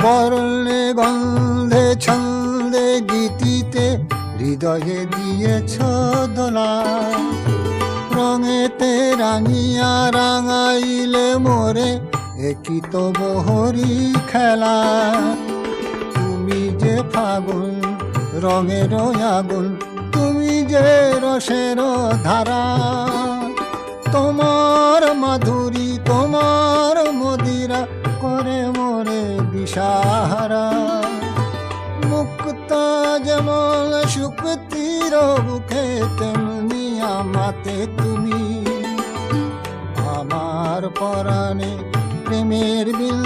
বর্ণে গন্ধে ছন্দে গীতিতে হৃদয়ে দিয়েছ দোলা, রঙেতে রাঙিয়া রাঙাইলে মোরে একই তো বহরি খেলা। তুমি যে ফাগুন রঙের আগুন, তুমি যে রসের ধারা, তোমার মাধুরী তোমার মদিরা করে মোরে দিশাহারা। মুক্তা যেমন শুক্তির বুকে তেমনি আমাতে তুমি, আমার পরাণে প্রেমের বিল